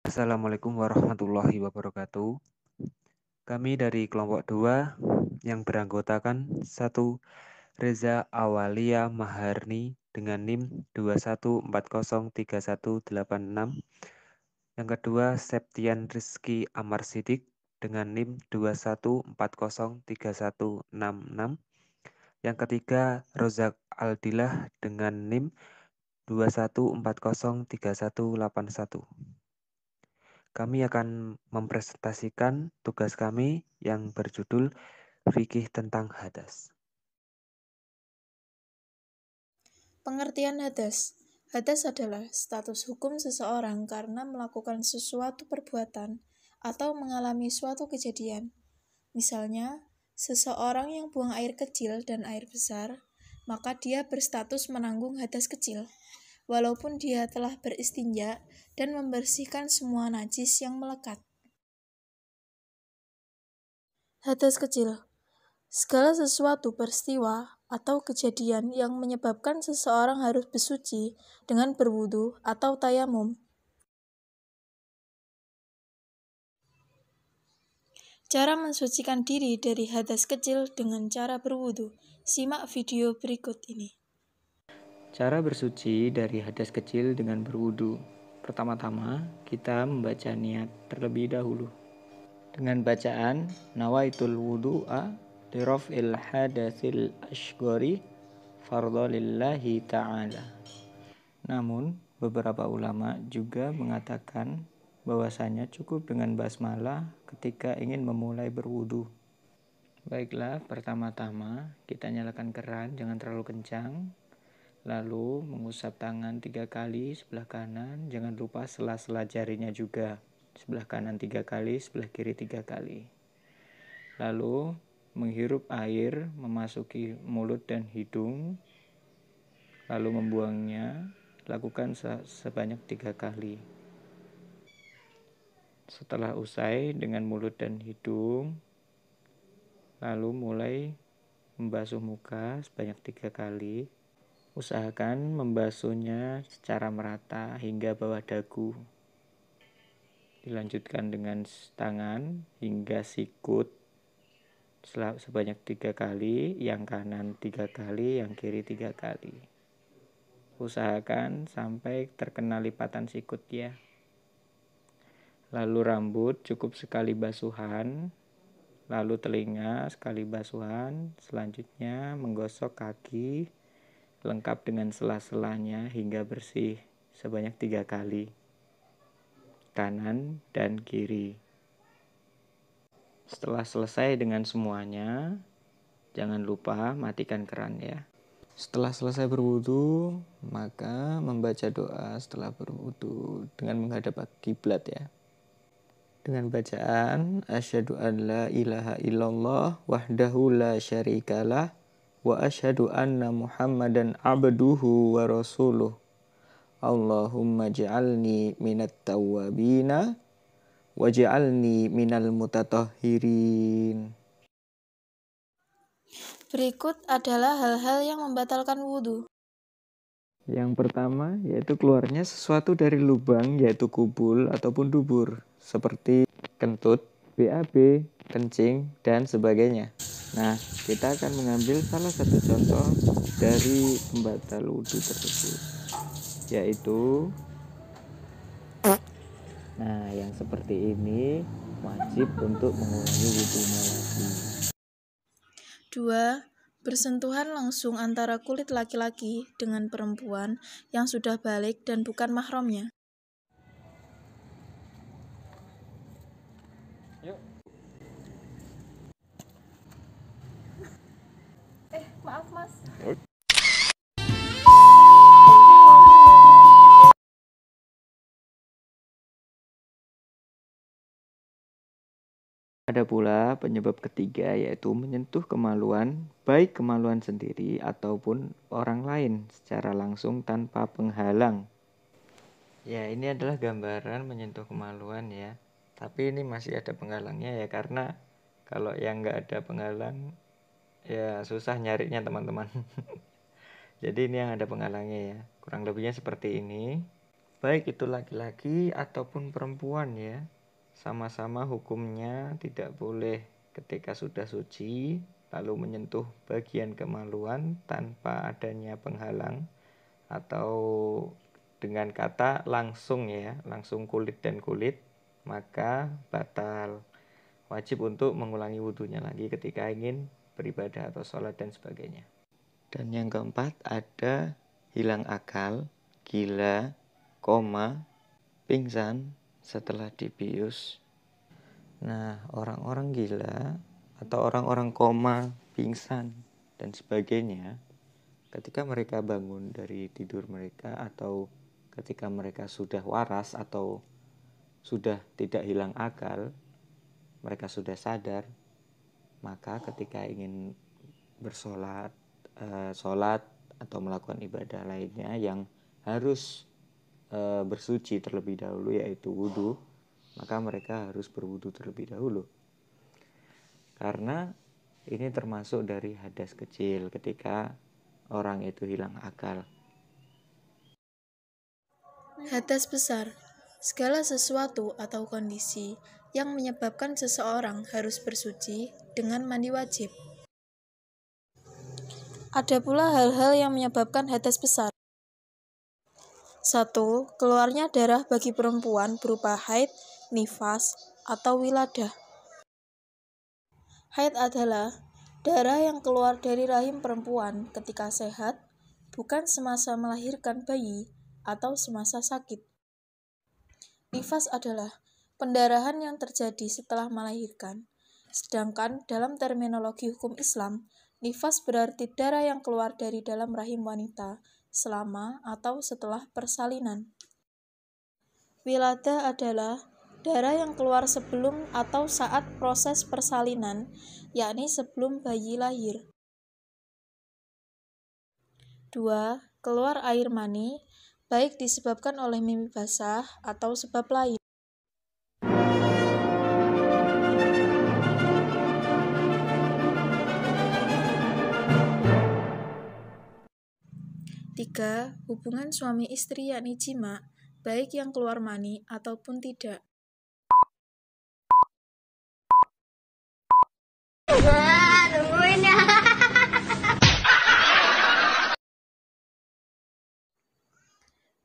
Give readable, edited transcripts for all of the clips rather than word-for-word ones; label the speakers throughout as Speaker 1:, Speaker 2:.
Speaker 1: Assalamualaikum warahmatullahi wabarakatuh. Kami dari kelompok 2 yang beranggotakan 1. Reza Awalia Maharni dengan NIM 214031886. Yang kedua, Septian Rizky Amar Sidik dengan NIM 214031866. Yang ketiga, Rozak Aldilah dengan NIM 214031881. Kami akan mempresentasikan tugas kami yang berjudul Fikih tentang Hadas.
Speaker 2: Pengertian hadas. Hadas adalah status hukum seseorang karena melakukan sesuatu perbuatan atau mengalami suatu kejadian. Misalnya, seseorang yang buang air kecil dan air besar, maka dia berstatus menanggung hadas kecil, walaupun dia telah beristinja dan membersihkan semua najis yang melekat. Hadas kecil. Segala sesuatu peristiwa atau kejadian yang menyebabkan seseorang harus bersuci dengan berwudu atau tayamum. Cara mensucikan diri dari hadas kecil dengan cara berwudu. Simak video berikut ini.
Speaker 3: Cara bersuci dari hadas kecil dengan berwudu. Pertama-tama, kita membaca niat terlebih dahulu. Dengan bacaan Nawaitul wudu'a liraf'il hadatsil asghari fardhu lillahi ta'ala. Namun, beberapa ulama juga mengatakan bahwasanya cukup dengan basmalah ketika ingin memulai berwudu. Baiklah, pertama-tama kita nyalakan keran, jangan terlalu kencang. Lalu mengusap tangan 3 kali sebelah kanan, jangan lupa sela-sela jarinya juga. Sebelah kanan 3 kali, sebelah kiri 3 kali. Lalu menghirup air memasuki mulut dan hidung, lalu membuangnya, lakukan sebanyak 3 kali. Setelah usai dengan mulut dan hidung, lalu mulai membasuh muka sebanyak 3 kali. Usahakan membasuhnya secara merata hingga bawah dagu. Dilanjutkan dengan tangan hingga sikut sebanyak 3 kali, yang kanan 3 kali, yang kiri 3 kali. Usahakan sampai terkena lipatan sikut ya. Lalu rambut cukup sekali basuhan, lalu telinga sekali basuhan, selanjutnya menggosok kaki lengkap dengan sela-selanya hingga bersih sebanyak 3 kali, kanan dan kiri. Setelah selesai dengan semuanya, jangan lupa matikan keran ya. Setelah selesai berwudu, maka membaca doa setelah berwudu dengan menghadap kiblat ya. Dengan bacaan asyhadu an la ilaha illallah wahdahu la syarikalah wa asyhadu anna Muhammadan abduhu wa rasuluh. Allahumma ja'alni minat tawwabina waj'alni minal mutatahhirin.
Speaker 2: Berikut adalah hal-hal yang membatalkan wudu.
Speaker 3: Yang pertama yaitu keluarnya sesuatu dari lubang, yaitu kubul ataupun dubur, seperti kentut, BAB, kencing, dan sebagainya. Nah, kita akan mengambil salah satu contoh dari pembatal wudu tersebut, yaitu yang seperti ini wajib untuk mengulangi wudunya lagi.
Speaker 2: 2. Bersentuhan langsung antara kulit laki-laki dengan perempuan yang sudah balik dan bukan mahramnya.
Speaker 3: Yuk.
Speaker 2: Maaf mas.
Speaker 3: Ada pula penyebab ketiga, yaitu menyentuh kemaluan, baik kemaluan sendiri ataupun orang lain secara langsung tanpa penghalang. Ya, ini adalah gambaran menyentuh kemaluan ya. Tapi ini masih ada penghalangnya ya, karena kalau yang nggak ada penghalang ya susah nyarinya teman-teman. Jadi ini yang ada penghalangnya ya. Kurang lebihnya seperti ini. baik itu laki-laki ataupun perempuan ya, sama-sama hukumnya tidak boleh ketika sudah suci lalu menyentuh bagian kemaluan tanpa adanya penghalang atau dengan kata langsung ya, langsung kulit dan kulit, maka batal. Wajib untuk mengulangi wudhunya lagi ketika ingin beribadah atau sholat dan sebagainya. Dan yang keempat ada hilang akal, gila, koma, pingsan setelah dibius. Nah, orang-orang gila atau orang-orang koma, pingsan dan sebagainya, ketika mereka bangun dari tidur mereka atau ketika mereka sudah waras atau sudah tidak hilang akal, mereka sudah sadar, maka ketika ingin bersolat, sholat atau melakukan ibadah lainnya yang harus bersuci terlebih dahulu yaitu wudhu, maka mereka harus berwudhu terlebih dahulu. Karena ini termasuk dari hadas kecil ketika orang itu hilang akal.
Speaker 2: Hadas besar, segala sesuatu atau kondisi yang menyebabkan seseorang harus bersuci dengan mandi wajib. Ada pula hal-hal yang menyebabkan hadas besar. 1. Keluarnya darah bagi perempuan berupa haid, nifas, atau wiladah. Haid adalah darah yang keluar dari rahim perempuan ketika sehat, bukan semasa melahirkan bayi atau semasa sakit. Nifas adalah pendarahan yang terjadi setelah melahirkan. Sedangkan dalam terminologi hukum Islam, nifas berarti darah yang keluar dari dalam rahim wanita selama atau setelah persalinan. Wiladah adalah darah yang keluar sebelum atau saat proses persalinan, yakni sebelum bayi lahir. 2. Keluar air mani, baik disebabkan oleh mimpi basah atau sebab lain. 3. Hubungan suami istri yakni jima, baik yang keluar mani ataupun tidak.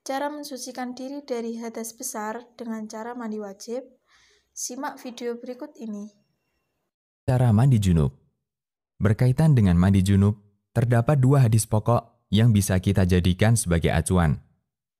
Speaker 2: Cara mensucikan diri dari hadas besar dengan cara mandi wajib. Simak video berikut ini.
Speaker 4: Cara mandi junub. Berkaitan dengan mandi junub, terdapat dua hadis pokok yang bisa kita jadikan sebagai acuan.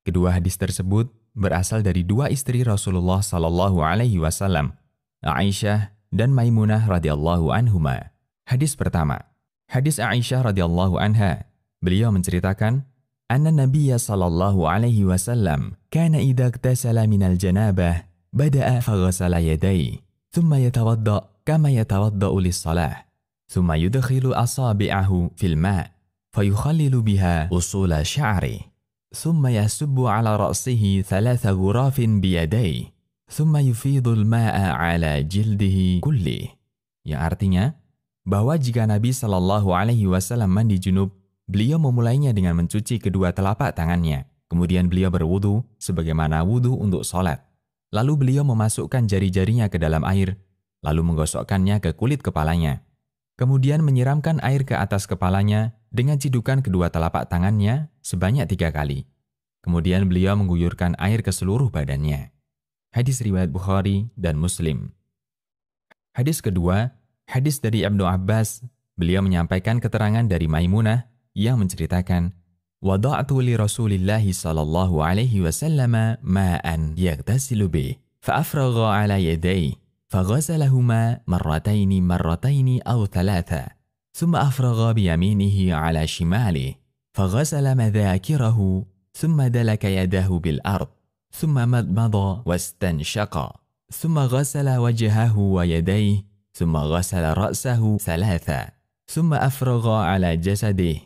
Speaker 4: Kedua hadis tersebut berasal dari dua istri Rasulullah Sallallahu Alaihi Wasallam, Aisyah dan Maimunah radhiyallahu anhuma. Hadis pertama, hadis Aisyah radhiyallahu anha. Beliau menceritakan, anna Nabiyya Sallallahu Alaihi Wasallam kana idza iktasala minal janabah bada'a faghasala yadayhi, thumma yatawadda kama yatawadda'u lis-shalah, thumma yudkhilu asabi'ahu fil ma', فيخلل بها أصول شعره ثم يسب على رأسه 3 غراف بيديه ثم يفيض الماء على جلده كله. Yang artinya bahwa jika Nabi Shallallahu Alaihi Wasallam mandi junub, beliau memulainya dengan mencuci kedua telapak tangannya, kemudian beliau berwudu sebagaimana wudu untuk sholat, lalu beliau memasukkan jari-jarinya ke dalam air, lalu menggosokkannya ke kulit kepalanya, kemudian menyiramkan air ke atas kepalanya dengan cidukan kedua telapak tangannya sebanyak 3 kali. Kemudian beliau mengguyurkan air ke seluruh badannya. Hadis riwayat Bukhari dan Muslim. Hadis kedua, hadis dari Ibnu Abbas. Beliau menyampaikan keterangan dari Maimunah yang menceritakan, wada'tu li Rasulillahi sallallahu alaihi wasallam ma'an yaghtasilu bih, fa'afragha ala yadayhi, فغسلهما مرتين أو 3 ثم أفرغ بيمينه على شماله فغسل مذاكره ثم دلك يده بالأرض ثم مضمض واستنشق ثم غسل وجهه ويديه ثم غسل رأسه 3 ثم أفرغ على جسده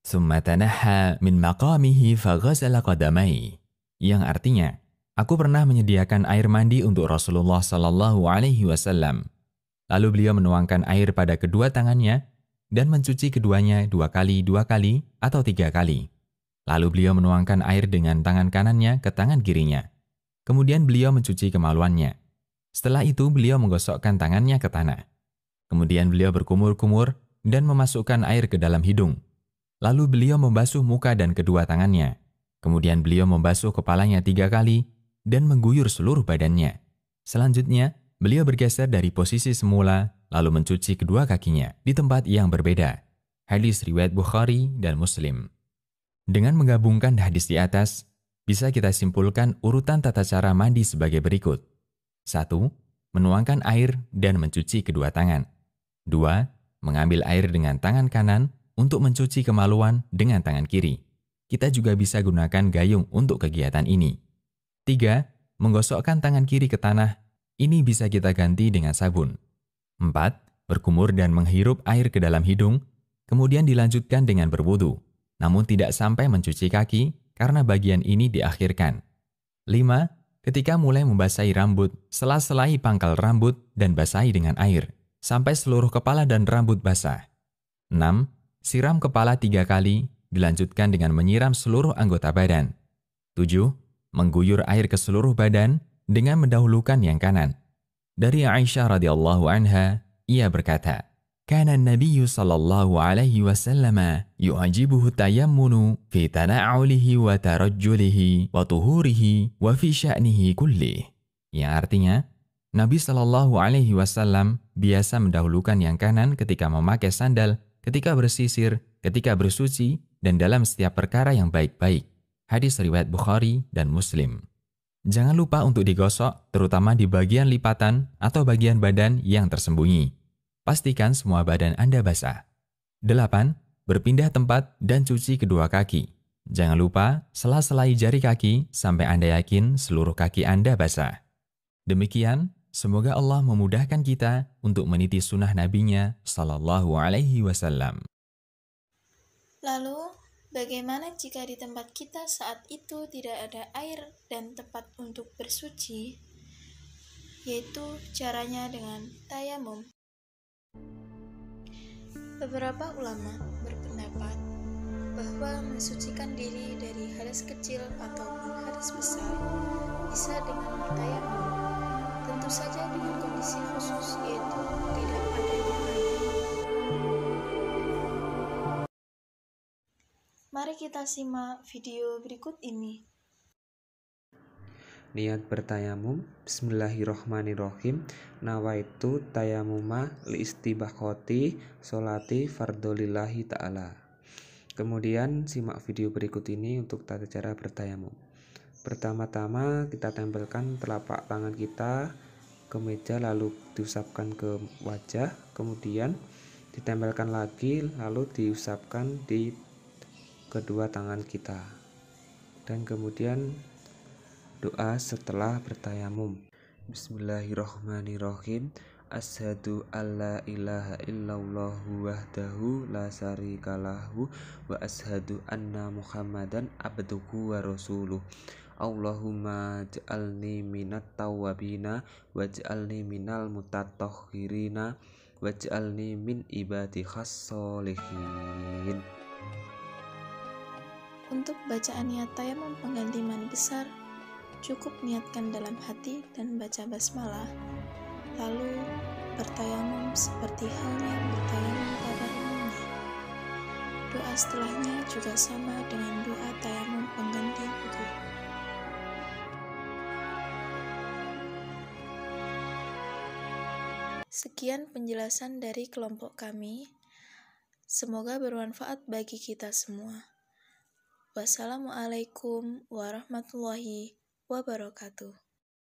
Speaker 4: ثم تنحى من مقامه فغسل قدميه. Yang artinya, aku pernah menyediakan air mandi untuk Rasulullah Sallallahu Alaihi Wasallam. Lalu beliau menuangkan air pada kedua tangannya dan mencuci keduanya 2 kali atau 3 kali. Lalu beliau menuangkan air dengan tangan kanannya ke tangan kirinya. Kemudian beliau mencuci kemaluannya. Setelah itu beliau menggosokkan tangannya ke tanah. Kemudian beliau berkumur-kumur dan memasukkan air ke dalam hidung. Lalu beliau membasuh muka dan kedua tangannya. Kemudian beliau membasuh kepalanya 3 kali dan mengguyur seluruh badannya. Selanjutnya, beliau bergeser dari posisi semula lalu mencuci kedua kakinya di tempat yang berbeda. Hadis riwayat Bukhari dan Muslim. Dengan menggabungkan hadis di atas, bisa kita simpulkan urutan tata cara mandi sebagai berikut. 1. Menuangkan air dan mencuci kedua tangan. 2. Mengambil air dengan tangan kanan untuk mencuci kemaluan dengan tangan kiri. Kita juga bisa gunakan gayung untuk kegiatan ini. 3. Menggosokkan tangan kiri ke tanah. Ini bisa kita ganti dengan sabun. 4. Berkumur dan menghirup air ke dalam hidung, kemudian dilanjutkan dengan berwudu, namun tidak sampai mencuci kaki karena bagian ini diakhirkan. 5. Ketika mulai membasahi rambut, sela-selai pangkal rambut dan basahi dengan air, sampai seluruh kepala dan rambut basah. 6. Siram kepala 3 kali, dilanjutkan dengan menyiram seluruh anggota badan. 7. Mengguyur air ke seluruh badan dengan mendahulukan yang kanan. Dari Aisyah radhiyallahu anha, ia berkata, Kana an-nabiyyu sallallahu alaihi wasallam yu'jibuhu tayammunu fi tana'ulihi wa tarajjulihi wa tuhurihi wa fi sya'nihi kullih. Yang artinya, Nabi sallallahu alaihi wasallam biasa mendahulukan yang kanan ketika memakai sandal, ketika bersisir, ketika bersuci, dan dalam setiap perkara yang baik-baik. Hadis riwayat Bukhari dan Muslim. Jangan lupa untuk digosok, terutama di bagian lipatan atau bagian badan yang tersembunyi. Pastikan semua badan Anda basah. 8. Berpindah tempat dan cuci kedua kaki. Jangan lupa sela-selai jari kaki sampai Anda yakin seluruh kaki Anda basah. Demikian, semoga Allah memudahkan kita untuk meniti sunnah Nabi-Nya Sallallahu Alaihi Wasallam.
Speaker 2: Lalu, bagaimana jika di tempat kita saat itu tidak ada air dan tempat untuk bersuci? Yaitu caranya dengan tayamum. Beberapa ulama berpendapat bahwa mensucikan diri dari hadas kecil ataupun hadas besar bisa dengan bertayamum, tentu saja dengan kondisi khusus yaitu tidak adanya air. Mari kita simak video berikut ini.
Speaker 1: Niat bertayamum. Bismillahirrohmanirrohim. Nawaitu tayamuma liistibakhoti sholati fardolillahi ta'ala. Kemudian simak video berikut ini untuk tata cara bertayamum. Pertama-tama kita tempelkan telapak tangan kita ke meja, lalu diusapkan ke wajah, kemudian ditempelkan lagi, lalu diusapkan di kedua tangan kita, dan kemudian doa setelah bertayamum. Bismillahirrohmanirrohim. Asyhadu alla ilaha illallahu wahdahu la syarikalahu wa asyhadu anna muhammadan abduhu wa rasuluh. Allahumma ja'alni minat tawwabina waj'alni minal mutatahhirina waj'alni min ibadikas sholihin.
Speaker 2: Untuk bacaan niat tayamum pengganti mandi besar, cukup niatkan dalam hati dan baca basmalah, lalu bertayamum seperti halnya bertayamum pada umumnya. Doa setelahnya juga sama dengan doa tayamum pengganti wudu. Sekian penjelasan dari kelompok kami. Semoga bermanfaat bagi kita semua. Wassalamualaikum warahmatullahi wabarakatuh.